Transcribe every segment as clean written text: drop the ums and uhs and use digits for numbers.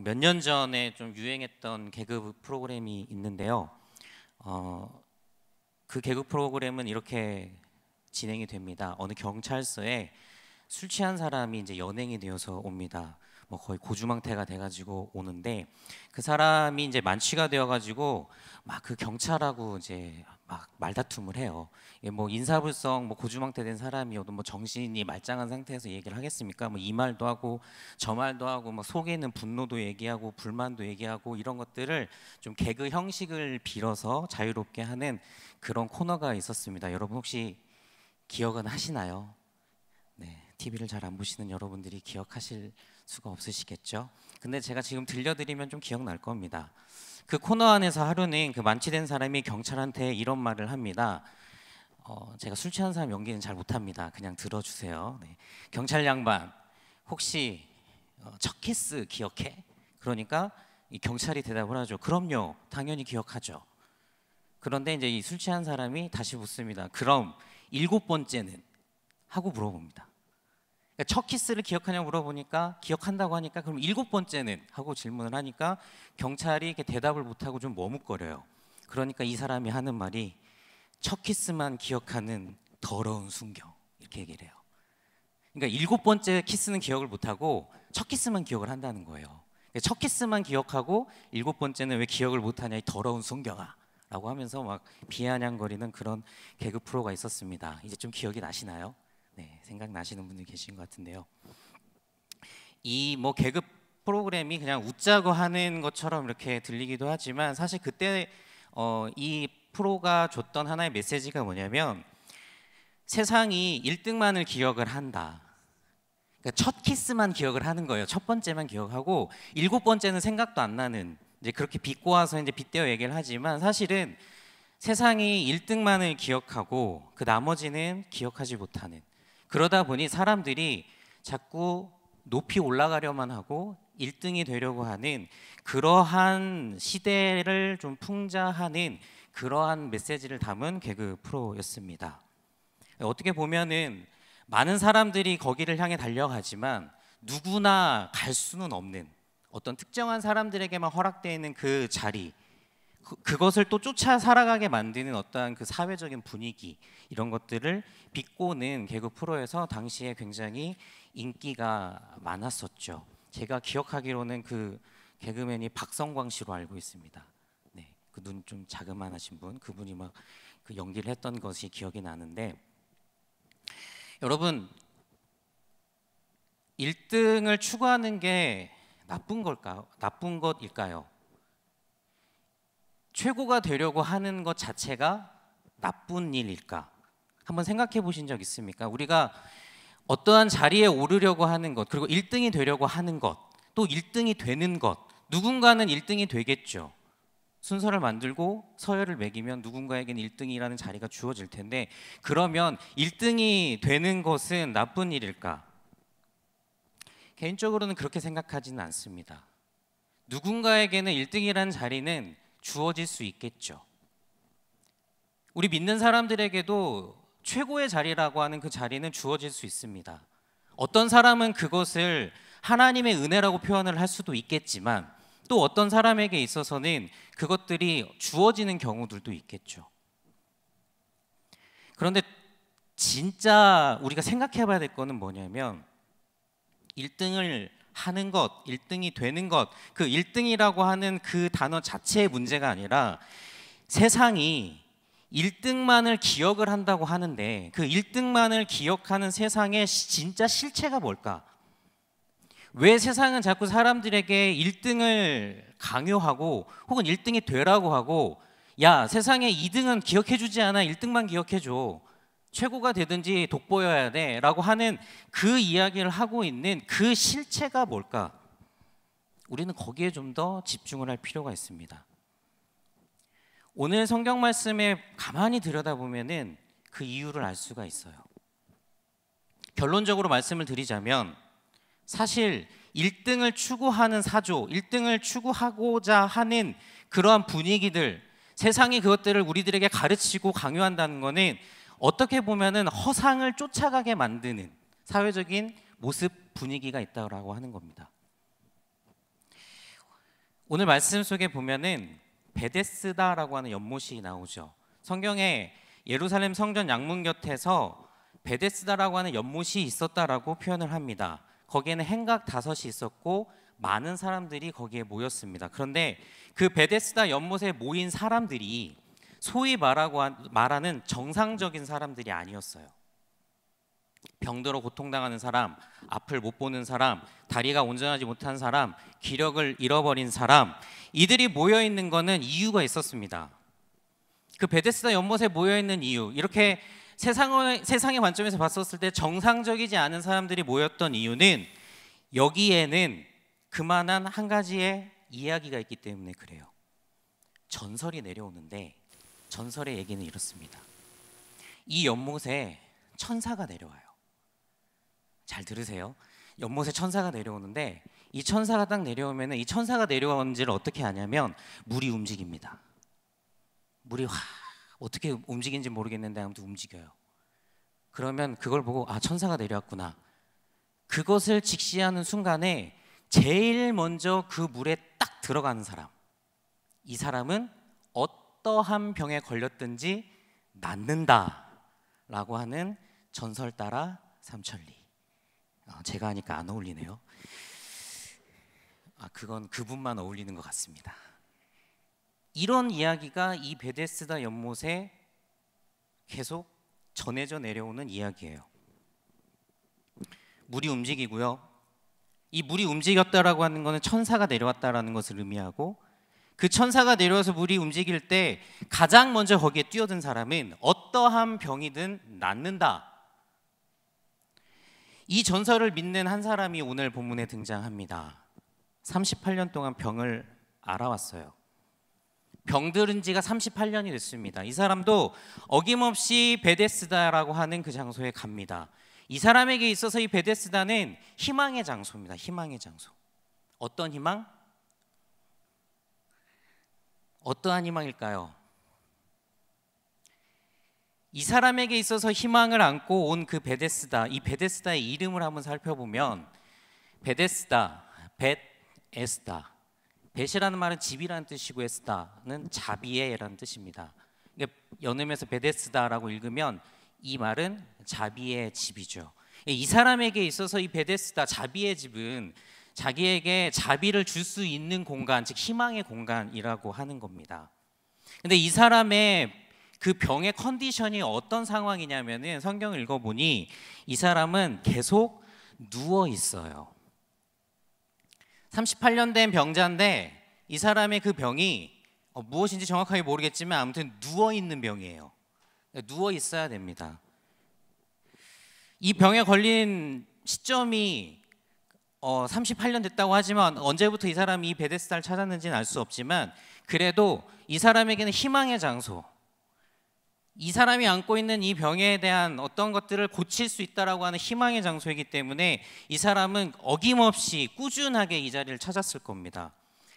몇 년 전에 좀 유행했던 개그 프로그램이 있는데요. 그 개그 프로그램은 이렇게 진행이 됩니다. 어느 경찰서에 술 취한 사람이 이제 연행이 되어서 옵니다. 뭐 거의 고주망태가 돼가지고 오는데 그 사람이 이제 만취가 되어가지고 막 그 경찰하고 이제 막 말다툼을 해요. 이게 뭐 인사불성 뭐 고주망태 된 사람이어도 뭐 정신이 말짱한 상태에서 얘기를 하겠습니까? 뭐 이 말도 하고 저 말도 하고 뭐 속에 있는 분노도 얘기하고 불만도 얘기하고 이런 것들을 좀 개그 형식을 빌어서 자유롭게 하는 그런 코너가 있었습니다. 여러분 혹시 기억은 하시나요? 네, TV를 잘 안 보시는 여러분들이 기억하실 수가 없으시겠죠? 근데 제가 지금 들려드리면 좀 기억날 겁니다. 그 코너 안에서 하루는 그 만취된 사람이 경찰한테 이런 말을 합니다. 제가 술 취한 사람 연기는 잘 못합니다. 그냥 들어주세요. 네. 경찰 양반, 혹시 첫 키스 기억해? 그러니까 이 경찰이 대답을 하죠. 그럼요, 당연히 기억하죠. 그런데 이제 이 술 취한 사람이 다시 묻습니다. 그럼 7번째는? 하고 물어봅니다. 그러니까 첫 키스를 기억하냐고 물어보니까 기억한다고 하니까 그럼 7번째는? 하고 질문을 하니까 경찰이 이렇게 대답을 못하고 좀 머뭇거려요. 그러니까 이 사람이 하는 말이 첫 키스만 기억하는 더러운 순경, 이렇게 얘기를 해요. 그러니까 7번째 키스는 기억을 못하고 첫 키스만 기억을 한다는 거예요. 그러니까 첫 키스만 기억하고 7번째는 왜 기억을 못하냐 이 더러운 순경아 라고 하면서 막 비아냥거리는 그런 개그 프로가 있었습니다. 이제 좀 기억이 나시나요? 네, 생각나시는 분들 계신 것 같은데요. 이 뭐 개그 프로그램이 그냥 웃자고 하는 것처럼 이렇게 들리기도 하지만 사실 그때 이 프로가 줬던 하나의 메시지가 뭐냐면 세상이 1등만을 기억을 한다. 그러니까 첫 키스만 기억을 하는 거예요. 첫 번째만 기억하고 7번째는 생각도 안 나는, 이제 그렇게 비꼬아서 이제 빗대어 얘기를 하지만 사실은 세상이 1등만을 기억하고 그 나머지는 기억하지 못하는, 그러다 보니 사람들이 자꾸 높이 올라가려만 하고 1등이 되려고 하는 그러한 시대를 좀 풍자하는 그러한 메시지를 담은 개그 프로였습니다. 어떻게 보면은 많은 사람들이 거기를 향해 달려가지만 누구나 갈 수는 없는 어떤 특정한 사람들에게만 허락되어 있는 그 자리, 그것을 또 쫓아 살아가게 만드는 어떠한 그 사회적인 분위기, 이런 것들을 비꼬는 개그 프로에서 당시에 굉장히 인기가 많았었죠. 제가 기억하기로는 그 개그맨이 박성광 씨로 알고 있습니다. 네, 그 눈 좀 자그만하신 분, 그분이 막 그 연기를 했던 것이 기억이 나는데, 여러분 1등을 추구하는 게 나쁜 걸까요? 나쁜 것일까요? 최고가 되려고 하는 것 자체가 나쁜 일일까? 한번 생각해 보신 적 있습니까? 우리가 어떠한 자리에 오르려고 하는 것, 그리고 1등이 되려고 하는 것, 또 1등이 되는 것, 누군가는 1등이 되겠죠. 순서를 만들고 서열을 매기면 누군가에게는 1등이라는 자리가 주어질 텐데, 그러면 1등이 되는 것은 나쁜 일일까? 개인적으로는 그렇게 생각하지는 않습니다. 누군가에게는 1등이라는 자리는 주어질 수 있겠죠. 우리 믿는 사람들에게도 최고의 자리라고 하는 그 자리는 주어질 수 있습니다. 어떤 사람은 그것을 하나님의 은혜라고 표현을 할 수도 있겠지만, 또 어떤 사람에게 있어서는 그것들이 주어지는 경우들도 있겠죠. 그런데 진짜 우리가 생각해 봐야 될 거는 뭐냐면 1등을 하는 것, 1등이 되는 것, 그 1등이라고 하는 그 단어 자체의 문제가 아니라 세상이 1등만을 기억을 한다고 하는데 그 1등만을 기억하는 세상의 진짜 실체가 뭘까? 왜 세상은 자꾸 사람들에게 1등을 강요하고 혹은 1등이 되라고 하고, 야, 세상에 2등은 기억해주지 않아, 1등만 기억해줘, 최고가 되든지 돋보여야 돼 라고 하는 그 이야기를 하고 있는 그 실체가 뭘까? 우리는 거기에 좀 더 집중을 할 필요가 있습니다. 오늘 성경 말씀에 가만히 들여다보면은 그 이유를 알 수가 있어요. 결론적으로 말씀을 드리자면 사실 1등을 추구하는 사조, 1등을 추구하고자 하는 그러한 분위기들, 세상이 그것들을 우리들에게 가르치고 강요한다는 것은 어떻게 보면은 허상을 쫓아가게 만드는 사회적인 모습, 분위기가 있다고 하는 겁니다. 오늘 말씀 속에 보면은 베데스다라고 하는 연못이 나오죠. 성경에 예루살렘 성전 양문 곁에서 베데스다라고 하는 연못이 있었다라고 표현을 합니다. 거기에는 행각 5이 있었고 많은 사람들이 거기에 모였습니다. 그런데 그 베데스다 연못에 모인 사람들이 소위 말하는 정상적인 사람들이 아니었어요. 병들어 고통당하는 사람, 앞을 못 보는 사람, 다리가 온전하지 못한 사람, 기력을 잃어버린 사람, 이들이 모여 있는 것은 이유가 있었습니다. 그 베데스다 연못에 모여 있는 이유, 이렇게 세상의 관점에서 봤었을 때 정상적이지 않은 사람들이 모였던 이유는 여기에는 그만한 한 가지의 이야기가 있기 때문에 그래요. 전설이 내려오는데 전설의 얘기는 이렇습니다. 이 연못에 천사가 내려와요. 잘 들으세요. 연못에 천사가 내려오는데 이 천사가 딱 내려오면 이 천사가 내려오는지를 어떻게 아냐면 물이 움직입니다. 물이 어떻게 움직이는지 모르겠는데 아무튼 움직여요. 그러면 그걸 보고 아, 천사가 내려왔구나. 그것을 직시하는 순간에 제일 먼저 그 물에 딱 들어가는 사람, 이 사람은 어떠한 병에 걸렸든지 낫는다라고 하는 전설 따라 삼천리. 제가 하니까 안 어울리네요. 그건 그분만 어울리는 것 같습니다. 이런 이야기가 이 베데스다 연못에 계속 전해져 내려오는 이야기예요. 물이 움직이고요. 이 물이 움직였다라고 하는 것은 천사가 내려왔다라는 것을 의미하고, 그 천사가 내려와서 물이 움직일 때 가장 먼저 거기에 뛰어든 사람은 어떠한 병이든 낫는다. 이 전설을 믿는 한 사람이 오늘 본문에 등장합니다. 38년 동안 병을 앓아왔어요. 병들은 지가 38년이 됐습니다. 이 사람도 어김없이 베데스다라고 하는 그 장소에 갑니다. 이 사람에게 있어서 이 베데스다는 희망의 장소입니다. 희망의 장소. 어떤 희망? 어떠한 희망일까요? 이 사람에게 있어서 희망을 안고 온 그 베데스다, 이 베데스다의 이름을 한번 살펴보면 베데스다, 벳에스다. 벳이라는 말은 집이라는 뜻이고 에스다는 자비에라는 뜻입니다. 연음에서 베데스다라고 읽으면 이 말은 자비의 집이죠. 이 사람에게 있어서 이 베데스다, 자비의 집은 자기에게 자비를 줄 수 있는 공간, 즉 희망의 공간이라고 하는 겁니다. 근데 이 사람의 그 병의 컨디션이 어떤 상황이냐면은 성경을 읽어보니 이 사람은 계속 누워 있어요. 38년 된 병자인데 이 사람의 그 병이 무엇인지 정확하게 모르겠지만 아무튼 누워 있는 병이에요. 누워 있어야 됩니다. 이 병에 걸린 시점이 38년 됐다고 하지만 언제부터 이 사람이 이 베데스다를 찾았는지는 알 수 없지만 그래도 이 사람에게는 희망의 장소, 이 사람이 안고 있는 이 병에 대한 어떤 것들을 고칠 수 있다라고 하는 희망의 장소이기 때문에 이 사람은 어김없이 꾸준하게 이 자리를 찾았을 겁니다.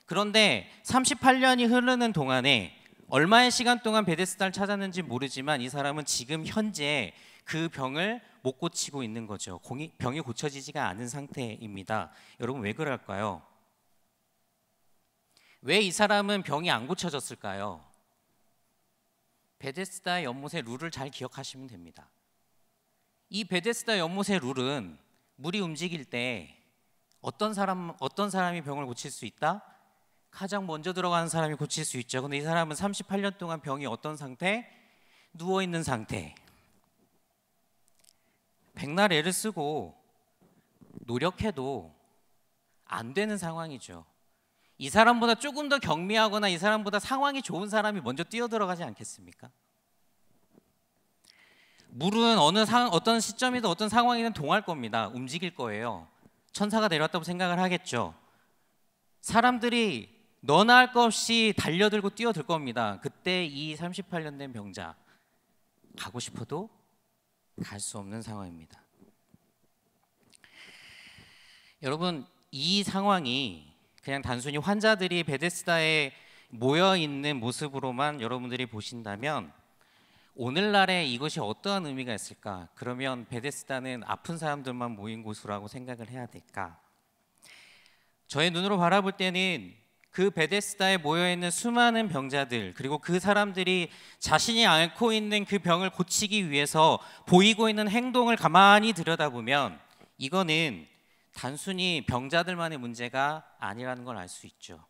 그런데 38년이 흐르는 동안에 얼마의 시간 동안 베데스다를 찾았는지 모르지만 이 사람은 지금 현재 그 병을 못 고치고 있는 거죠. 병이 고쳐지지가 않은 상태입니다. 여러분 왜 그럴까요? 왜 이 사람은 병이 안 고쳐졌을까요? 베데스다 연못의 룰을 잘 기억하시면 됩니다. 이 베데스다 연못의 룰은 물이 움직일 때 어떤 사람이 병을 고칠 수 있다? 가장 먼저 들어가는 사람이 고칠 수 있죠. 근데 이 사람은 38년 동안 병이 어떤 상태? 누워 있는 상태. 백날 애를 쓰고 노력해도 안 되는 상황이죠. 이 사람보다 조금 더 경미하거나 이 사람보다 상황이 좋은 사람이 먼저 뛰어들어가지 않겠습니까? 물은 어떤 시점이든 어떤 상황이든 동할 겁니다. 움직일 거예요. 천사가 내려왔다고 생각을 하겠죠. 사람들이 너나 할 것 없이 달려들고 뛰어들 겁니다. 그때 이 38년 된 병자 가고 싶어도 갈 수 없는 상황입니다. 여러분, 이 상황이 그냥 단순히 환자들이 베데스다에 모여 있는 모습으로만 여러분들이 보신다면 오늘날에 이것이 어떠한 의미가 있을까? 그러면 베데스다는 아픈 사람들만 모인 곳이라고 생각을 해야 될까? 저의 눈으로 바라볼 때는 그 베데스다에 모여있는 수많은 병자들, 그리고 그 사람들이 자신이 앓고 있는 그 병을 고치기 위해서 보이고 있는 행동을 가만히 들여다보면 이거는 단순히 병자들만의 문제가 아니라는 걸 알 수 있죠.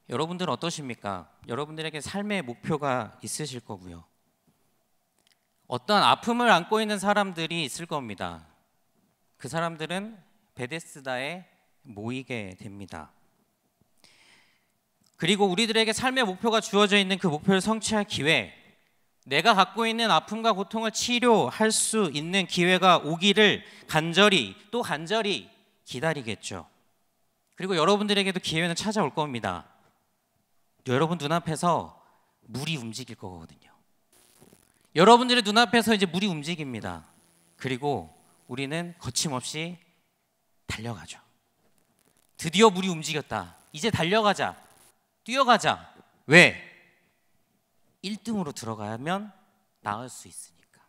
여러분들 어떠십니까? 여러분들에게 삶의 목표가 있으실 거고요. 어떤 아픔을 안고 있는 사람들이 있을 겁니다. 그 사람들은 베데스다에 모이게 됩니다. 그리고 우리들에게 삶의 목표가 주어져 있는 그 목표를 성취할 기회, 내가 갖고 있는 아픔과 고통을 치료할 수 있는 기회가 오기를 간절히 또 간절히 기다리겠죠. 그리고 여러분들에게도 기회는 찾아올 겁니다. 여러분 눈앞에서 물이 움직일 거거든요. 여러분들의 눈앞에서 이제 물이 움직입니다. 그리고 우리는 거침없이 달려가죠. 드디어 물이 움직였다. 이제 달려가자. 뛰어가자. 왜? 1등으로 들어가면 나을 수 있으니까.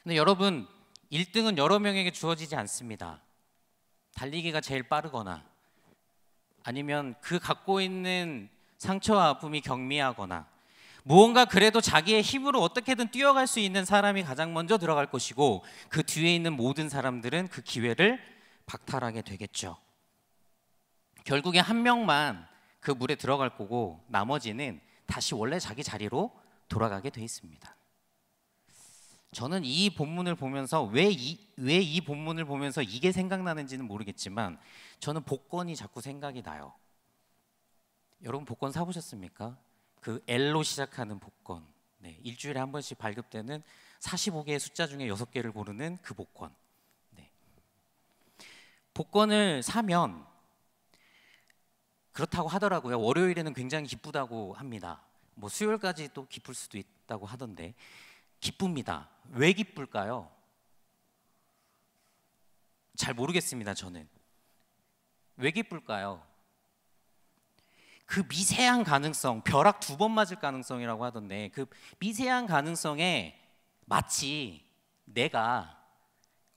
근데 여러분, 1등은 여러 명에게 주어지지 않습니다. 달리기가 제일 빠르거나 아니면 그 갖고 있는 상처와 아픔이 경미하거나 무언가 그래도 자기의 힘으로 어떻게든 뛰어갈 수 있는 사람이 가장 먼저 들어갈 것이고 그 뒤에 있는 모든 사람들은 그 기회를 박탈하게 되겠죠. 결국에 한 명만 그 물에 들어갈 거고 나머지는 다시 원래 자기 자리로 돌아가게 돼 있습니다. 저는 이 본문을 보면서 왜 이 본문을 보면서 이게 생각나는지는 모르겠지만 저는 복권이 자꾸 생각이 나요. 여러분 복권 사보셨습니까? 그 L로 시작하는 복권. 네, 일주일에 한 번씩 발급되는 45개의 숫자 중에 6개를 고르는 그 복권. 네. 복권을 사면 그렇다고 하더라고요. 월요일에는 굉장히 기쁘다고 합니다. 뭐 수요일까지 또 기쁠 수도 있다고 하던데 기쁩니다. 왜 기쁠까요? 잘 모르겠습니다. 저는 왜 기쁠까요? 그 미세한 가능성, 벼락 2번 맞을 가능성이라고 하던데 그 미세한 가능성에 마치 내가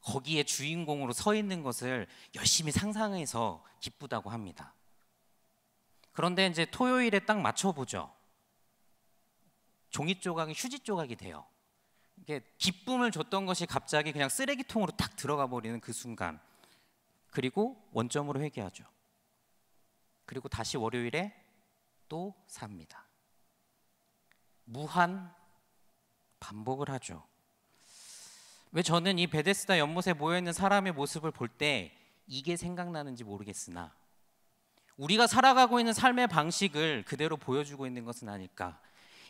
거기에 주인공으로 서 있는 것을 열심히 상상해서 기쁘다고 합니다. 그런데 이제 토요일에 딱 맞춰보죠. 종이 조각이 휴지 조각이 돼요. 이게 기쁨을 줬던 것이 갑자기 그냥 쓰레기통으로 딱 들어가 버리는 그 순간. 그리고 원점으로 회귀하죠. 그리고 다시 월요일에 또 삽니다. 무한 반복을 하죠. 왜 저는 이 베데스다 연못에 모여있는 사람의 모습을 볼 때 이게 생각나는지 모르겠으나 우리가 살아가고 있는 삶의 방식을 그대로 보여주고 있는 것은 아닐까.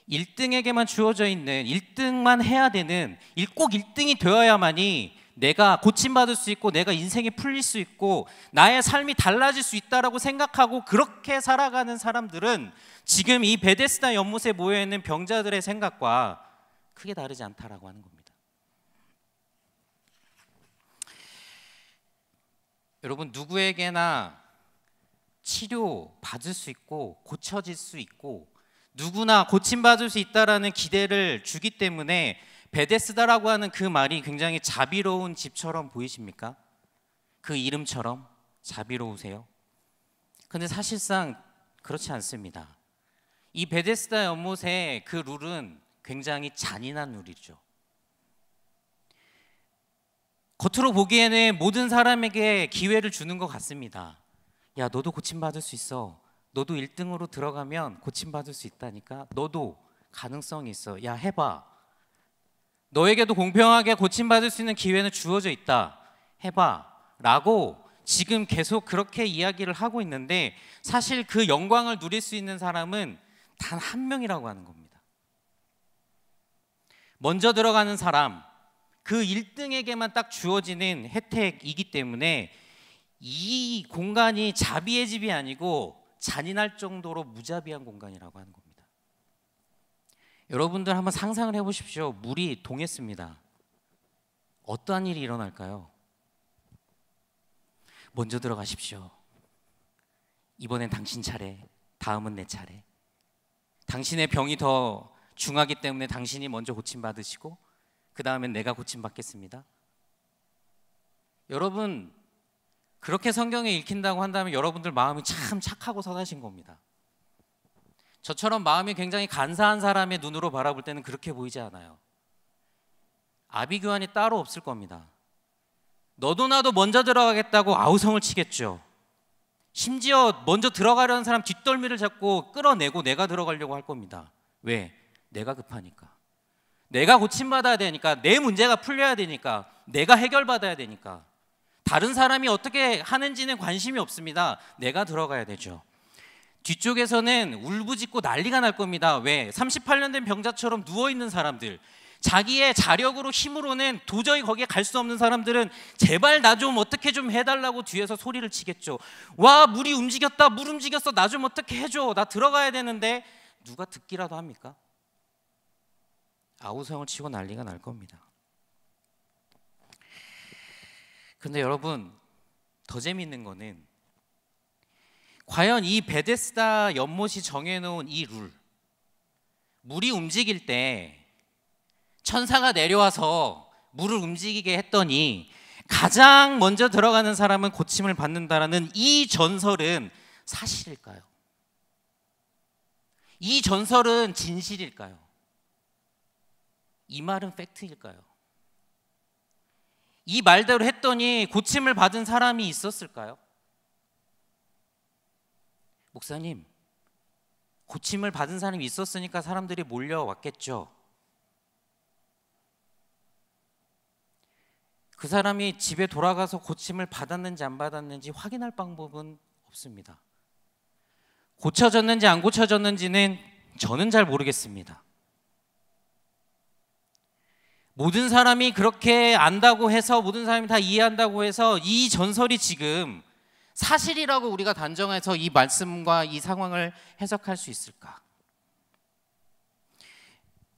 1등에게만 주어져 있는 1등만 해야 되는 꼭 1등이 되어야만이 내가 고침받을 수 있고 내가 인생이 풀릴 수 있고 나의 삶이 달라질 수 있다라고 생각하고 그렇게 살아가는 사람들은 지금 이 베데스다 연못에 모여있는 병자들의 생각과 크게 다르지 않다라고 하는 겁니다. 여러분 누구에게나 치료받을 수 있고 고쳐질 수 있고 누구나 고침받을 수 있다라는 기대를 주기 때문에 베데스다라고 하는 그 말이 굉장히 자비로운 집처럼 보이십니까? 그 이름처럼 자비로우세요? 근데 사실상 그렇지 않습니다. 이 베데스다 연못의 그 룰은 굉장히 잔인한 룰이죠. 겉으로 보기에는 모든 사람에게 기회를 주는 것 같습니다. 야, 너도 고침받을 수 있어. 너도 1등으로 들어가면 고침받을 수 있다니까. 너도 가능성이 있어. 야, 해봐. 너에게도 공평하게 고침받을 수 있는 기회는 주어져 있다. 해봐. 라고 지금 계속 그렇게 이야기를 하고 있는데 사실 그 영광을 누릴 수 있는 사람은 단 한 명이라고 하는 겁니다. 먼저 들어가는 사람, 그 1등에게만 딱 주어지는 혜택이기 때문에 이 공간이 자비의 집이 아니고 잔인할 정도로 무자비한 공간이라고 하는 겁니다. 여러분들 한번 상상을 해보십시오. 물이 동했습니다. 어떠한 일이 일어날까요? 먼저 들어가십시오. 이번엔 당신 차례, 다음은 내 차례. 당신의 병이 더 중하기 때문에 당신이 먼저 고침받으시고 그 다음엔 내가 고침받겠습니다. 여러분 그렇게 성경에 읽힌다고 한다면 여러분들 마음이 참 착하고 선하신 겁니다. 저처럼 마음이 굉장히 간사한 사람의 눈으로 바라볼 때는 그렇게 보이지 않아요. 아비규환이 따로 없을 겁니다. 너도 나도 먼저 들어가겠다고 아우성을 치겠죠. 심지어 먼저 들어가려는 사람 뒷덜미를 잡고 끌어내고 내가 들어가려고 할 겁니다. 왜? 내가 급하니까. 내가 고침받아야 되니까, 내 문제가 풀려야 되니까, 내가 해결받아야 되니까. 다른 사람이 어떻게 하는지는 관심이 없습니다. 내가 들어가야 되죠. 뒤쪽에서는 울부짖고 난리가 날 겁니다. 왜? 38년 된 병자처럼 누워있는 사람들, 자기의 자력으로 힘으로는 도저히 거기에 갈 수 없는 사람들은 제발 나 좀 어떻게 좀 해달라고 뒤에서 소리를 치겠죠. 와, 물이 움직였다, 물 움직였어, 나 좀 어떻게 해줘, 나 들어가야 되는데. 누가 듣기라도 합니까? 아우성을 치고 난리가 날 겁니다. 근데 여러분, 더 재미있는 거는 과연 이 베데스다 연못이 정해놓은 이 룰, 물이 움직일 때 천사가 내려와서 물을 움직이게 했더니 가장 먼저 들어가는 사람은 고침을 받는다라는 이 전설은 사실일까요? 이 전설은 진실일까요? 이 말은 팩트일까요? 이 말대로 했더니 고침을 받은 사람이 있었을까요? 목사님, 고침을 받은 사람이 있었으니까 사람들이 몰려왔겠죠. 그 사람이 집에 돌아가서 고침을 받았는지 안 받았는지 확인할 방법은 없습니다. 고쳐졌는지 안 고쳐졌는지는 저는 잘 모르겠습니다. 모든 사람이 그렇게 안다고 해서, 모든 사람이 다 이해한다고 해서 이 전설이 지금 사실이라고 우리가 단정해서 이 말씀과 이 상황을 해석할 수 있을까?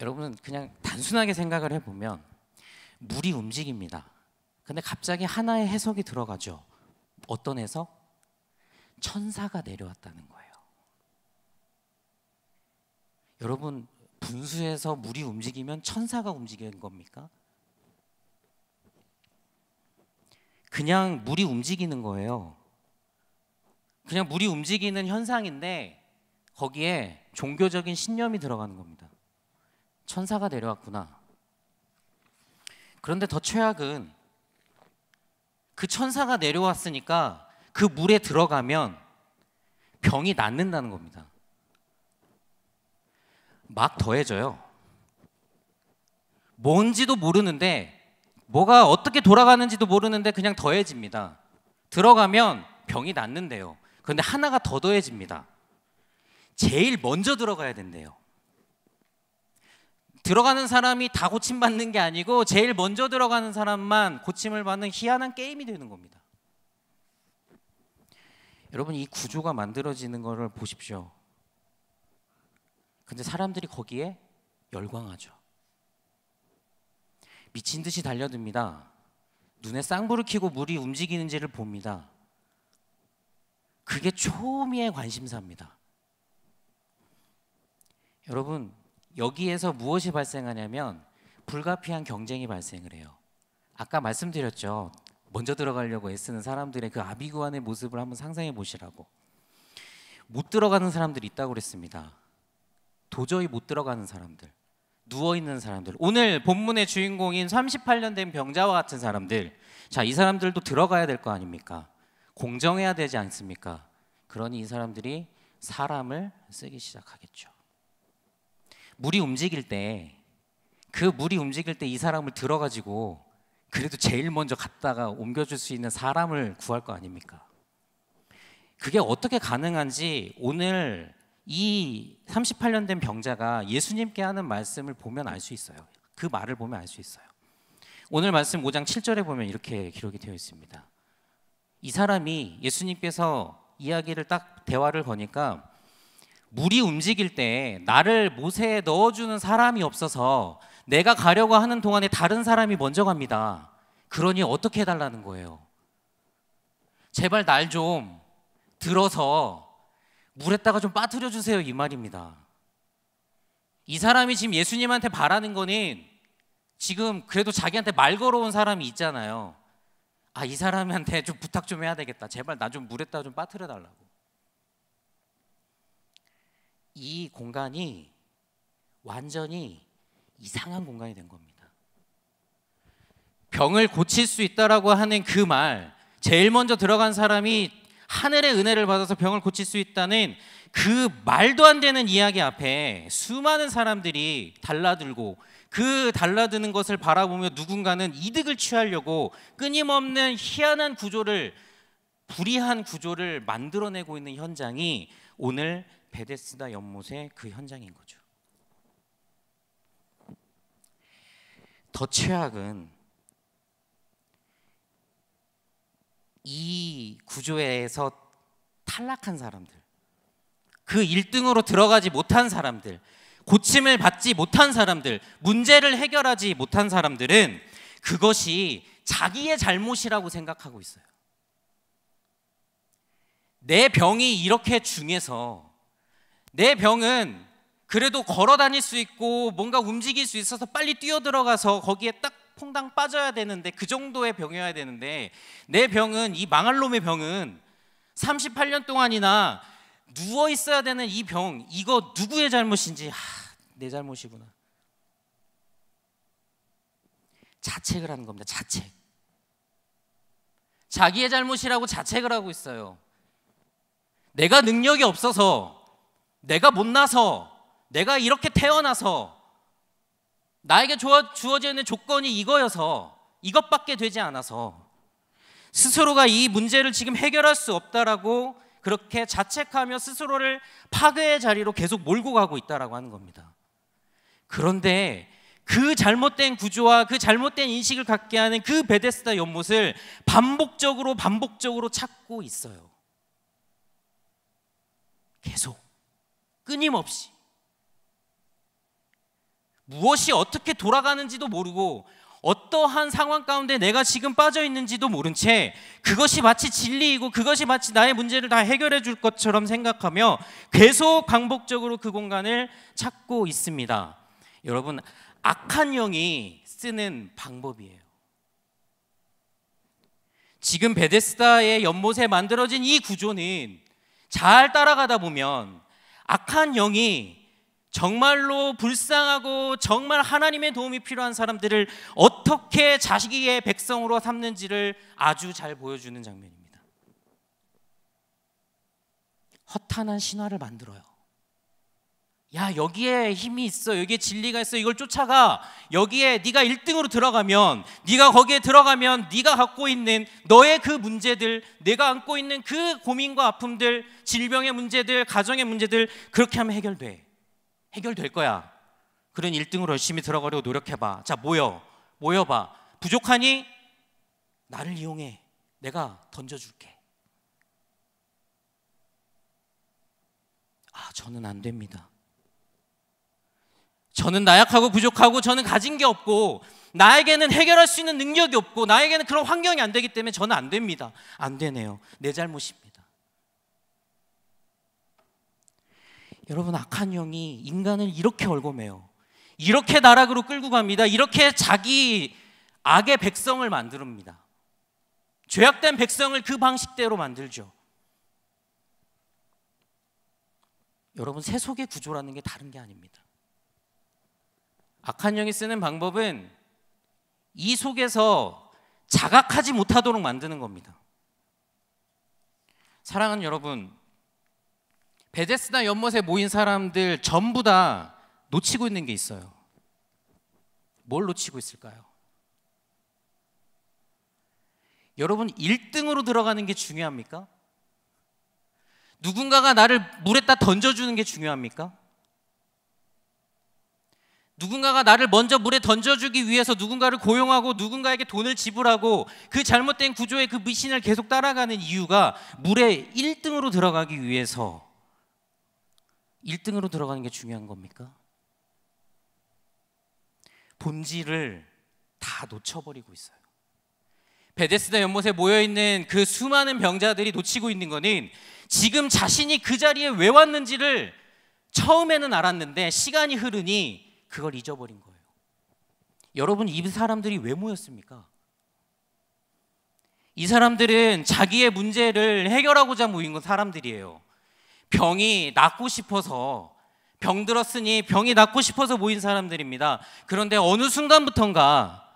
여러분, 그냥 단순하게 생각을 해보면 물이 움직입니다. 근데 갑자기 하나의 해석이 들어가죠. 어떤 해석? 천사가 내려왔다는 거예요. 여러분, 분수에서 물이 움직이면 천사가 움직이는 겁니까? 그냥 물이 움직이는 거예요. 그냥 물이 움직이는 현상인데 거기에 종교적인 신념이 들어가는 겁니다. 천사가 내려왔구나. 그런데 더 최악은 그 천사가 내려왔으니까 그 물에 들어가면 병이 낫는다는 겁니다. 막 더해져요. 뭔지도 모르는데, 뭐가 어떻게 돌아가는지도 모르는데 그냥 더해집니다. 들어가면 병이 낫는데요. 그런데 하나가 더 더해집니다. 제일 먼저 들어가야 된대요. 들어가는 사람이 다 고침받는 게 아니고 제일 먼저 들어가는 사람만 고침을 받는 희한한 게임이 되는 겁니다. 여러분, 이 구조가 만들어지는 거를 보십시오. 근데 사람들이 거기에 열광하죠. 미친 듯이 달려듭니다. 눈에 쌍불을 켜고 물이 움직이는지를 봅니다. 그게 초미의 관심사입니다. 여러분, 여기에서 무엇이 발생하냐면 불가피한 경쟁이 발생을 해요. 아까 말씀드렸죠. 먼저 들어가려고 애쓰는 사람들의 그 아비규환의 모습을 한번 상상해 보시라고. 못 들어가는 사람들이 있다고 그랬습니다. 도저히 못 들어가는 사람들, 누워있는 사람들, 오늘 본문의 주인공인 38년 된 병자와 같은 사람들. 자, 이 사람들도 들어가야 될 거 아닙니까? 공정해야 되지 않습니까? 그러니 이 사람들이 사람을 쓰기 시작하겠죠. 물이 움직일 때, 그 물이 움직일 때 이 사람을 들어가지고 그래도 제일 먼저 갔다가 옮겨줄 수 있는 사람을 구할 거 아닙니까? 그게 어떻게 가능한지 오늘 이 38년 된 병자가 예수님께 하는 말씀을 보면 알 수 있어요. 그 말을 보면 알 수 있어요. 오늘 말씀 5장 7절에 보면 이렇게 기록이 되어 있습니다. 이 사람이 예수님께서 이야기를 딱 대화를 거니까 물이 움직일 때 나를 못에 넣어주는 사람이 없어서 내가 가려고 하는 동안에 다른 사람이 먼저 갑니다. 그러니 어떻게 해달라는 거예요? 제발 날 좀 들어서 물에다가 좀 빠뜨려 주세요, 이 말입니다. 이 사람이 지금 예수님한테 바라는 거는 지금 그래도 자기한테 말 걸어온 사람이 있잖아요. 이 사람한테 좀 부탁 좀 해야 되겠다. 제발 나 좀 물에다 좀 빠뜨려 달라고. 이 공간이 완전히 이상한 공간이 된 겁니다. 병을 고칠 수 있다라고 하는 그 말, 제일 먼저 들어간 사람이 하늘의 은혜를 받아서 병을 고칠 수 있다는 그 말도 안 되는 이야기 앞에 수많은 사람들이 달라들고, 그 달라드는 것을 바라보며 누군가는 이득을 취하려고 끊임없는 희한한 구조를, 불이한 구조를 만들어내고 있는 현장이 오늘 베데스다 연못의 그 현장인 거죠. 더 최악은 이 구조에서 탈락한 사람들, 그 1등으로 들어가지 못한 사람들, 고침을 받지 못한 사람들, 문제를 해결하지 못한 사람들은 그것이 자기의 잘못이라고 생각하고 있어요. 내 병이 이렇게 중해서, 내 병은 그래도 걸어 다닐 수 있고 뭔가 움직일 수 있어서 빨리 뛰어 들어가서 거기에 딱 퐁당 빠져야 되는데, 그 정도의 병이어야 되는데, 내 병은, 이 망할 놈의 병은 38년 동안이나 누워 있어야 되는 이 병, 이거 누구의 잘못인지, 내 잘못이구나. 자책을 하는 겁니다. 자책. 자기의 잘못이라고 자책을 하고 있어요. 내가 능력이 없어서, 내가 못나서, 내가 이렇게 태어나서, 나에게 주어져 있는 조건이 이거여서, 이것밖에 되지 않아서 스스로가 이 문제를 지금 해결할 수 없다라고 그렇게 자책하며 스스로를 파괴의 자리로 계속 몰고 가고 있다라고 하는 겁니다. 그런데 그 잘못된 구조와 그 잘못된 인식을 갖게 하는 그 베데스다 연못을 반복적으로 찾고 있어요. 계속, 끊임없이. 무엇이 어떻게 돌아가는지도 모르고, 어떠한 상황 가운데 내가 지금 빠져 있는지도 모른 채 그것이 마치 진리이고 그것이 마치 나의 문제를 다 해결해 줄 것처럼 생각하며 계속 반복적으로 그 공간을 찾고 있습니다. 여러분, 악한 영이 쓰는 방법이에요. 지금 베데스다의 연못에 만들어진 이 구조는 잘 따라가다 보면 악한 영이 정말로 불쌍하고 정말 하나님의 도움이 필요한 사람들을 어떻게 자기의 백성으로 삼는지를 아주 잘 보여주는 장면입니다. 허탄한 신화를 만들어요. 야, 여기에 힘이 있어, 여기에 진리가 있어, 이걸 쫓아가. 여기에 네가 1등으로 들어가면, 네가 거기에 들어가면 네가 갖고 있는 너의 그 문제들, 내가 안고 있는 그 고민과 아픔들, 질병의 문제들, 가정의 문제들, 그렇게 하면 해결될 거야. 그런 1등으로 열심히 들어가려고 노력해봐. 자, 모여봐. 부족하니 나를 이용해. 내가 던져줄게. 저는 안 됩니다. 저는 나약하고 부족하고, 저는 가진 게 없고, 나에게는 해결할 수 있는 능력이 없고, 나에게는 그런 환경이 안 되기 때문에 저는 안 됩니다. 안 되네요. 내 잘못입니다. 여러분, 악한 영이 인간을 이렇게 얽어매요. 이렇게 나락으로 끌고 갑니다. 이렇게 자기 악의 백성을 만듭니다. 죄악된 백성을 그 방식대로 만들죠. 여러분, 세속의 구조라는 게 다른 게 아닙니다. 악한 영이 쓰는 방법은 이 속에서 자각하지 못하도록 만드는 겁니다. 사랑하는 여러분, 베데스다 연못에 모인 사람들 전부 다 놓치고 있는 게 있어요. 뭘 놓치고 있을까요? 여러분, 1등으로 들어가는 게 중요합니까? 누군가가 나를 물에다 던져주는 게 중요합니까? 누군가가 나를 먼저 물에 던져주기 위해서 누군가를 고용하고 누군가에게 돈을 지불하고 그 잘못된 구조의 그 미신을 계속 따라가는 이유가 물에 1등으로 들어가기 위해서 1등으로 들어가는 게 중요한 겁니까? 본질을 다 놓쳐버리고 있어요. 베데스다 연못에 모여있는 그 수많은 병자들이 놓치고 있는 거는 지금 자신이 그 자리에 왜 왔는지를 처음에는 알았는데 시간이 흐르니 그걸 잊어버린 거예요. 여러분, 이 사람들이 왜 모였습니까? 이 사람들은 자기의 문제를 해결하고자 모인 건 사람들이에요. 병이 낫고 싶어서, 병 들었으니 병이 낫고 싶어서 모인 사람들입니다. 그런데 어느 순간부턴가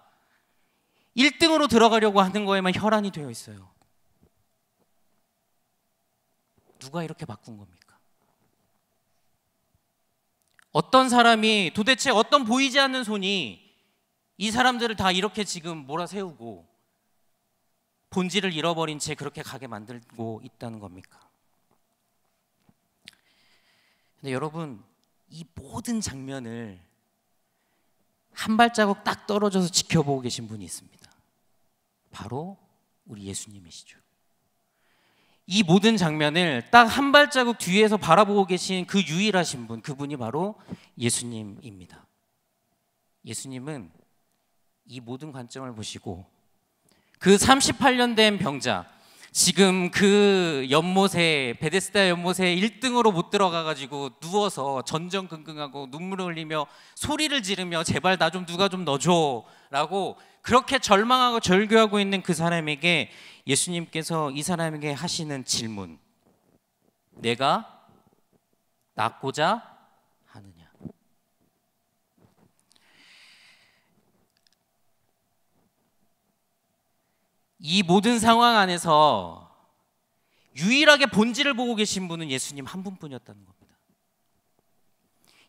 1등으로 들어가려고 하는 거에만 혈안이 되어 있어요. 누가 이렇게 바꾼 겁니까? 어떤 사람이, 도대체 어떤 보이지 않는 손이 이 사람들을 다 이렇게 지금 몰아세우고 본질을 잃어버린 채 그렇게 가게 만들고 있다는 겁니까? 근데 여러분, 이 모든 장면을 한 발자국 딱 떨어져서 지켜보고 계신 분이 있습니다. 바로 우리 예수님이시죠. 이 모든 장면을 딱 한 발자국 뒤에서 바라보고 계신 그 유일하신 분, 그분이 바로 예수님입니다. 예수님은 이 모든 관점을 보시고 그 38년 된 병자, 지금 그 연못에, 베데스다 연못에 1등으로 못 들어가가지고 누워서 전전긍긍하고 눈물을 흘리며 소리를 지르며 제발 나 좀 누가 좀 넣어줘 라고 그렇게 절망하고 절규하고 있는 그 사람에게 예수님께서 이 사람에게 하시는 질문, 내가 낫고자 하느냐? 이 모든 상황 안에서 유일하게 본질을 보고 계신 분은 예수님 한 분뿐이었다는 겁니다.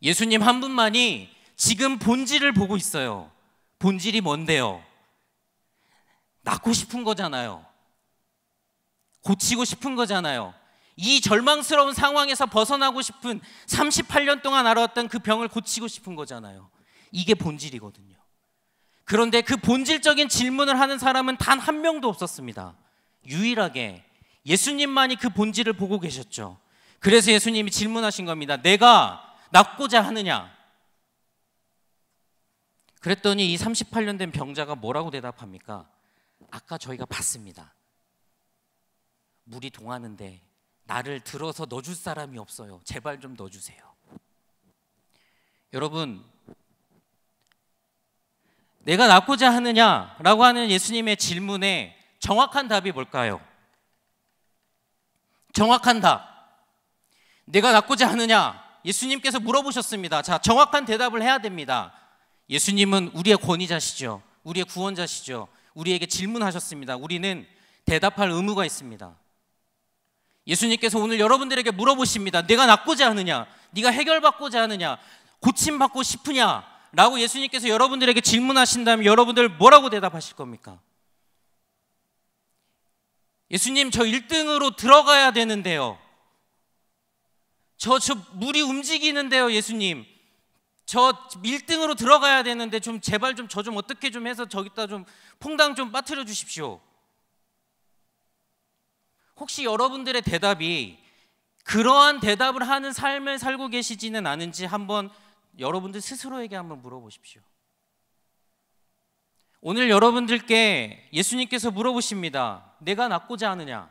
예수님 한 분만이 지금 본질을 보고 있어요. 본질이 뭔데요? 낫고 싶은 거잖아요. 고치고 싶은 거잖아요. 이 절망스러운 상황에서 벗어나고 싶은, 38년 동안 앓아왔던 그 병을 고치고 싶은 거잖아요. 이게 본질이거든요. 그런데 그 본질적인 질문을 하는 사람은 단 한 명도 없었습니다. 유일하게 예수님만이 그 본질을 보고 계셨죠. 그래서 예수님이 질문하신 겁니다. 내가 낫고자 하느냐? 그랬더니 이 38년 된 병자가 뭐라고 대답합니까? 아까 저희가 봤습니다. 물이 동하는데 나를 들어서 넣어줄 사람이 없어요. 제발 좀 넣어주세요. 여러분, 내가 낫고자 하느냐라고 하는 예수님의 질문에 정확한 답이 뭘까요? 정확한 답. 내가 낫고자 하느냐? 예수님께서 물어보셨습니다. 자, 정확한 대답을 해야 됩니다. 예수님은 우리의 권위자시죠. 우리의 구원자시죠. 우리에게 질문하셨습니다. 우리는 대답할 의무가 있습니다. 예수님께서 오늘 여러분들에게 물어보십니다. 내가 낫고자 하느냐? 네가 해결받고자 하느냐? 고침받고 싶으냐? 라고 예수님께서 여러분들에게 질문하신다면 여러분들 뭐라고 대답하실 겁니까? 예수님, 저 1등으로 들어가야 되는데요. 저 물이 움직이는데요, 예수님. 저 1등으로 들어가야 되는데 좀 제발 좀 저 좀 어떻게 좀 해서 저기다 좀 퐁당 좀 빠뜨려 주십시오. 혹시 여러분들의 대답이 그러한 대답을 하는 삶을 살고 계시지는 않은지 한번 여러분들 스스로에게 한번 물어보십시오. 오늘 여러분들께 예수님께서 물어보십니다. 내가 낫고자 하느냐?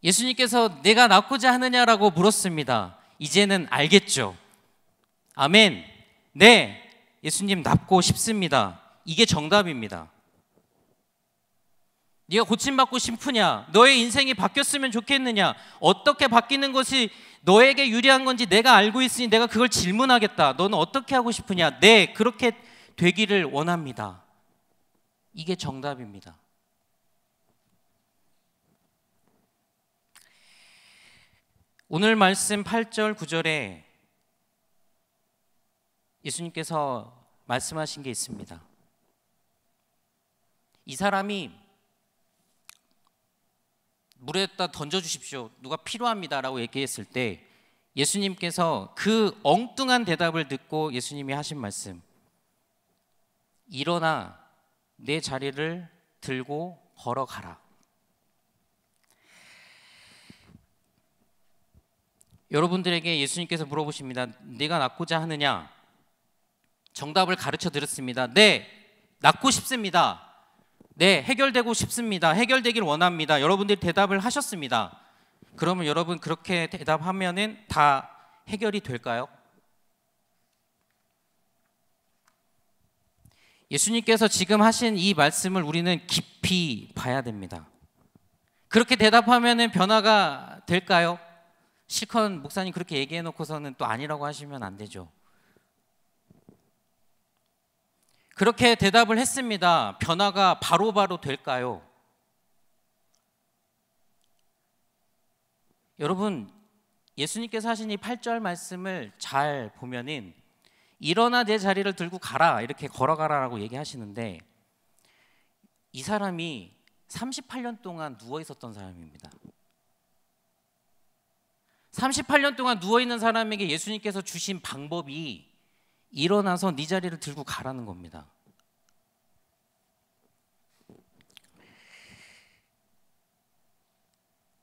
예수님께서 내가 낫고자 하느냐라고 물었습니다. 이제는 알겠죠? 아멘. 네, 예수님 낫고 싶습니다. 이게 정답입니다. 네가 고침받고 싶으냐? 너의 인생이 바뀌었으면 좋겠느냐? 어떻게 바뀌는 것이 너에게 유리한 건지 내가 알고 있으니 내가 그걸 질문하겠다. 너는 어떻게 하고 싶으냐? 네, 그렇게 되기를 원합니다. 이게 정답입니다. 오늘 말씀 8절, 9절에 예수님께서 말씀하신 게 있습니다. 이 사람이 물에다 던져주십시오. 누가 필요합니다. 라고 얘기했을 때 예수님께서 그 엉뚱한 대답을 듣고 예수님이 하신 말씀, 일어나 내 자리를 들고 걸어가라. 여러분들에게 예수님께서 물어보십니다. 네가 낫고자 하느냐? 정답을 가르쳐 드렸습니다. 네, 낫고 싶습니다. 네, 해결되고 싶습니다. 해결되길 원합니다. 여러분들이 대답을 하셨습니다. 그러면 여러분 그렇게 대답하면은 다 해결이 될까요? 예수님께서 지금 하신 이 말씀을 우리는 깊이 봐야 됩니다. 그렇게 대답하면 변화가 될까요? 실컷 목사님 그렇게 얘기해 놓고서는 또 아니라고 하시면 안 되죠. 그렇게 대답을 했습니다. 변화가 바로바로 될까요? 여러분, 예수님께서 하신 이 8절 말씀을 잘 보면은 일어나 내 자리를 들고 가라, 이렇게 걸어가라라고 얘기하시는데, 이 사람이 38년 동안 누워 있었던 사람입니다. 38년 동안 누워 있는 사람에게 예수님께서 주신 방법이 일어나서 네 자리를 들고 가라는 겁니다.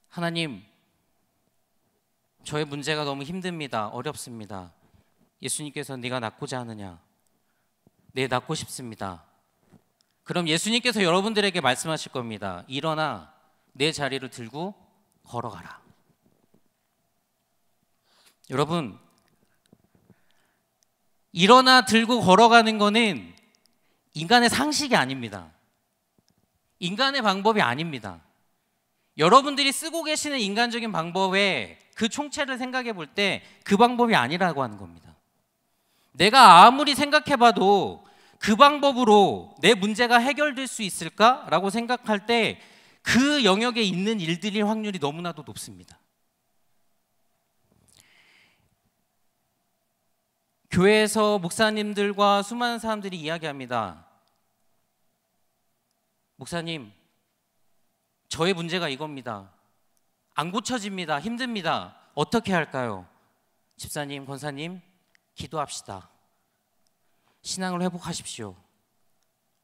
하나님, 저의 문제가 너무 힘듭니다. 어렵습니다. 예수님께서 네가 낫고자 하느냐? 네, 낫고 싶습니다. 그럼 예수님께서 여러분들에게 말씀하실 겁니다. 일어나 내 자리를 들고 걸어가라. 여러분, 일어나 들고 걸어가는 거는 인간의 상식이 아닙니다. 인간의 방법이 아닙니다. 여러분들이 쓰고 계시는 인간적인 방법에 그 총체를 생각해 볼 때 그 방법이 아니라고 하는 겁니다. 내가 아무리 생각해봐도 그 방법으로 내 문제가 해결될 수 있을까라고 생각할 때 그 영역에 있는 일들일 확률이 너무나도 높습니다. 교회에서 목사님들과 수많은 사람들이 이야기합니다. 목사님, 저의 문제가 이겁니다. 안 고쳐집니다. 힘듭니다. 어떻게 할까요? 집사님, 권사님, 기도합시다. 신앙을 회복하십시오.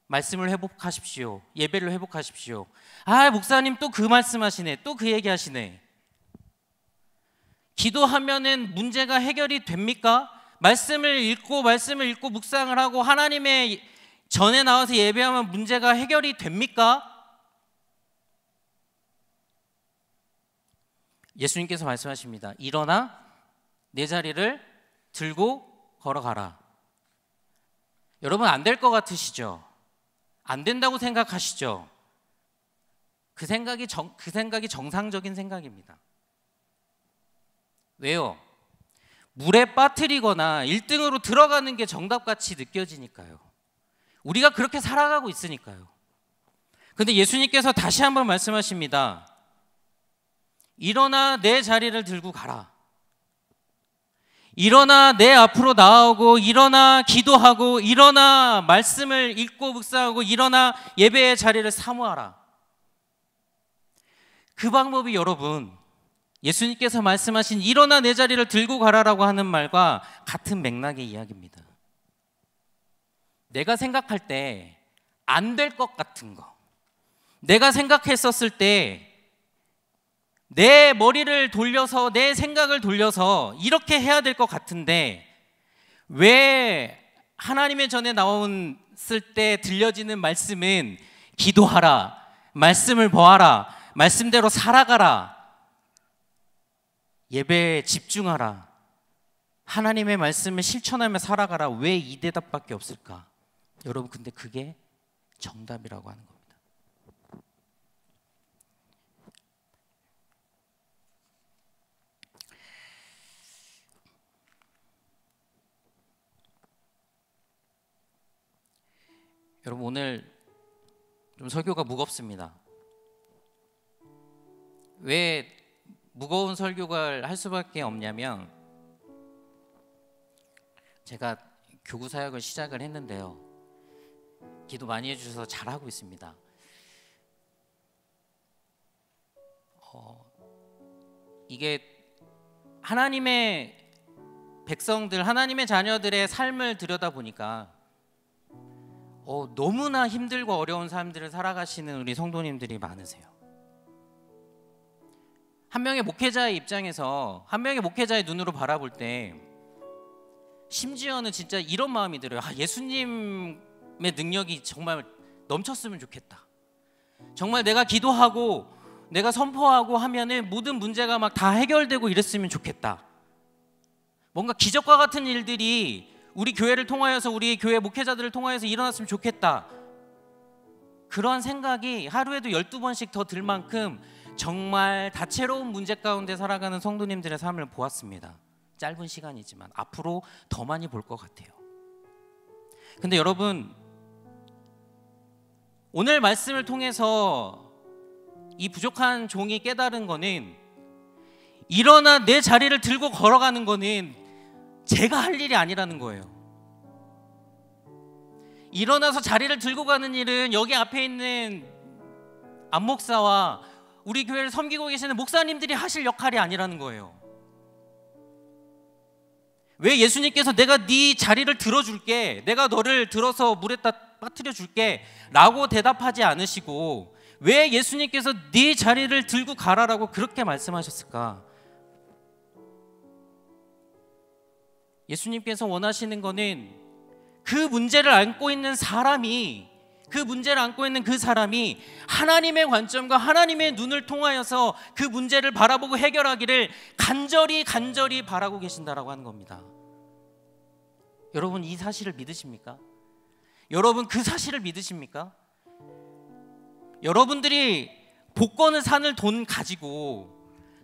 말씀을 회복하십시오. 예배를 회복하십시오. 아, 목사님 또 그 말씀하시네. 또 그 얘기하시네. 기도하면은 문제가 해결이 됩니까? 말씀을 읽고 묵상을 하고 하나님의 전에 나와서 예배하면 문제가 해결이 됩니까? 예수님께서 말씀하십니다. 일어나 내 자리를 들고 걸어가라. 여러분, 안 될 것 같으시죠? 안 된다고 생각하시죠? 그 생각이 정상적인 생각입니다. 왜요? 물에 빠뜨리거나 1등으로 들어가는 게 정답같이 느껴지니까요. 우리가 그렇게 살아가고 있으니까요. 그런데 예수님께서 다시 한번 말씀하십니다. 일어나 내 자리를 들고 가라. 일어나 내 앞으로 나오고, 일어나 기도하고, 일어나 말씀을 읽고 묵상하고, 일어나 예배의 자리를 사모하라. 그 방법이 여러분, 예수님께서 말씀하신 일어나 내 자리를 들고 가라라고 하는 말과 같은 맥락의 이야기입니다. 내가 생각할 때 안 될 것 같은 거, 내가 생각했었을 때 내 머리를 돌려서, 내 생각을 돌려서 이렇게 해야 될 것 같은데 왜 하나님의 전에 나왔을 때 들려지는 말씀은 기도하라, 말씀을 보아라, 말씀대로 살아가라, 예배에 집중하라, 하나님의 말씀을 실천하며 살아가라, 왜 이 대답밖에 없을까? 여러분, 근데 그게 정답이라고 하는 겁니다. 여러분, 오늘 좀 설교가 무겁습니다. 왜 무거운 설교를 할 수밖에 없냐면, 제가 교구 사역을 시작을 했는데요, 기도 많이 해주셔서 잘하고 있습니다. 이게 하나님의 백성들, 하나님의 자녀들의 삶을 들여다보니까 너무나 힘들고 어려운 삶들을 살아가시는 우리 성도님들이 많으세요. 한 명의 목회자의 입장에서, 한 명의 목회자의 눈으로 바라볼 때 심지어는 진짜 이런 마음이 들어요. 예수님의 능력이 정말 넘쳤으면 좋겠다. 정말 내가 기도하고 내가 선포하고 하면은 모든 문제가 막 다 해결되고 이랬으면 좋겠다. 뭔가 기적과 같은 일들이 우리 교회를 통하여서 우리 교회 목회자들을 통하여서 일어났으면 좋겠다. 그런 생각이 하루에도 12번씩 더 들 만큼 정말 다채로운 문제 가운데 살아가는 성도님들의 삶을 보았습니다. 짧은 시간이지만 앞으로 더 많이 볼 것 같아요. 근데 여러분, 오늘 말씀을 통해서 이 부족한 종이 깨달은 거는, 일어나 내 자리를 들고 걸어가는 거는 제가 할 일이 아니라는 거예요. 일어나서 자리를 들고 가는 일은 여기 앞에 있는 안목사와 우리 교회를 섬기고 계시는 목사님들이 하실 역할이 아니라는 거예요. 왜 예수님께서 내가 네 자리를 들어줄게, 내가 너를 들어서 물에다 빠뜨려 줄게 라고 대답하지 않으시고 왜 예수님께서 네 자리를 들고 가라라고 그렇게 말씀하셨을까? 예수님께서 원하시는 거는 그 문제를 안고 있는 사람이, 그 문제를 안고 있는 그 사람이 하나님의 관점과 하나님의 눈을 통하여서 그 문제를 바라보고 해결하기를 간절히 바라고 계신다라고 하는 겁니다. 여러분, 이 사실을 믿으십니까? 여러분, 그 사실을 믿으십니까? 여러분들이 복권을 사는 돈 가지고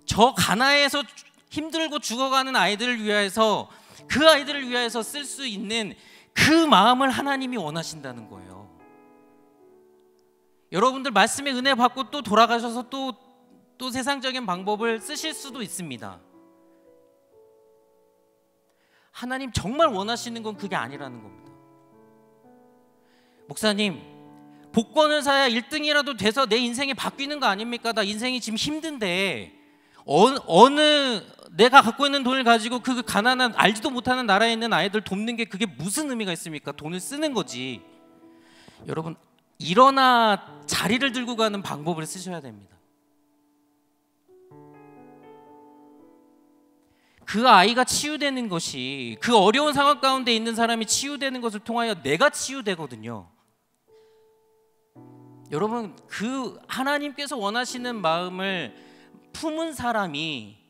저 가나에서 힘들고 죽어가는 아이들을 위하여서, 그 아이들을 위하여서 쓸 수 있는 그 마음을 하나님이 원하신다는 거예요. 여러분들 말씀의 은혜 받고 또 돌아가셔서 또 세상적인 방법을 쓰실 수도 있습니다. 하나님 정말 원하시는 건 그게 아니라는 겁니다. 목사님, 복권을 사야 1등이라도 돼서 내 인생이 바뀌는 거 아닙니까? 나 인생이 지금 힘든데 어느 내가 갖고 있는 돈을 가지고 그 가난한 알지도 못하는 나라에 있는 아이들 돕는 게 그게 무슨 의미가 있습니까? 돈을 쓰는 거지. 여러분, 일어나 자리를 들고 가는 방법을 쓰셔야 됩니다. 그 아이가 치유되는 것이, 그 어려운 상황 가운데 있는 사람이 치유되는 것을 통하여 내가 치유되거든요. 여러분, 그 하나님께서 원하시는 마음을 품은 사람이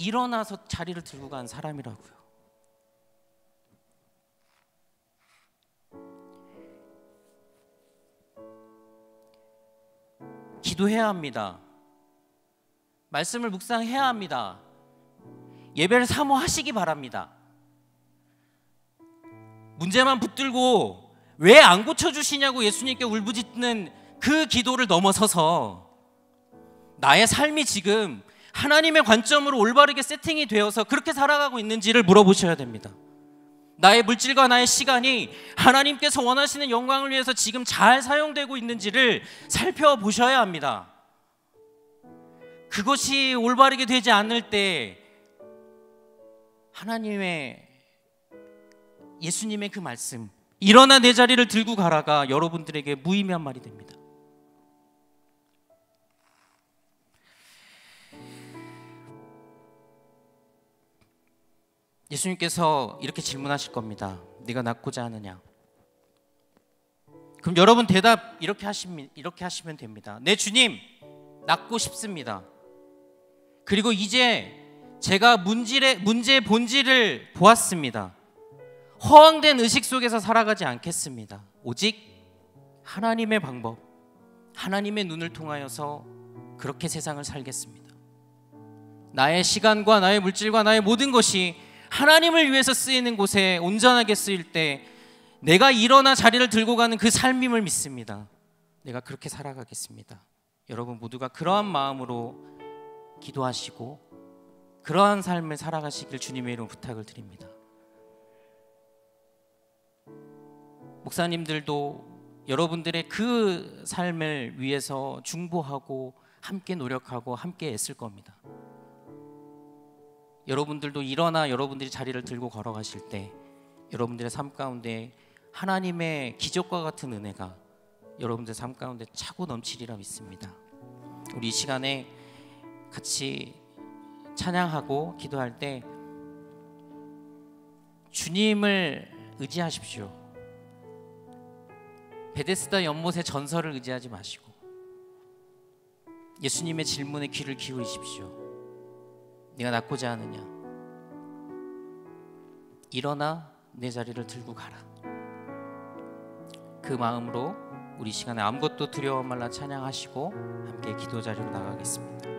일어나서 자리를 들고 간 사람이라고요. 기도해야 합니다. 말씀을 묵상해야 합니다. 예배를 사모하시기 바랍니다. 문제만 붙들고 왜 안 고쳐주시냐고 예수님께 울부짖는 그 기도를 넘어서서 나의 삶이 지금 하나님의 관점으로 올바르게 세팅이 되어서 그렇게 살아가고 있는지를 물어보셔야 됩니다. 나의 물질과 나의 시간이 하나님께서 원하시는 영광을 위해서 지금 잘 사용되고 있는지를 살펴보셔야 합니다. 그것이 올바르게 되지 않을 때 하나님의, 예수님의 그 말씀, 일어나 내 자리를 들고 가라가 여러분들에게 무의미한 말이 됩니다. 예수님께서 이렇게 질문하실 겁니다. 네가 낫고자 하느냐? 그럼 여러분 대답 이렇게 하시면 됩니다. 네, 주님, 낫고 싶습니다. 그리고 이제 제가 문제의 본질을 보았습니다. 허황된 의식 속에서 살아가지 않겠습니다. 오직 하나님의 방법, 하나님의 눈을 통하여서 그렇게 세상을 살겠습니다. 나의 시간과 나의 물질과 나의 모든 것이 하나님을 위해서 쓰이는 곳에 온전하게 쓰일 때 내가 일어나 자리를 들고 가는 그 삶임을 믿습니다. 내가 그렇게 살아가겠습니다. 여러분 모두가 그러한 마음으로 기도하시고 그러한 삶을 살아가시길 주님의 이름으로 부탁을 드립니다. 목사님들도 여러분들의 그 삶을 위해서 중보하고 함께 노력하고 함께 애쓸 겁니다. 여러분들도 일어나 여러분들이 자리를 들고 걸어가실 때 여러분들의 삶 가운데 하나님의 기적과 같은 은혜가 여러분들의 삶 가운데 차고 넘치리라 믿습니다. 우리 이 시간에 같이 찬양하고 기도할 때 주님을 의지하십시오. 베데스다 연못의 전설을 의지하지 마시고 예수님의 질문에 귀를 기울이십시오. 네가 낫고자 하느냐? 일어나 내 자리를 들고 가라. 그 마음으로 우리 시간에 아무것도 두려워 말라 찬양하시고 함께 기도 자리로 나가겠습니다.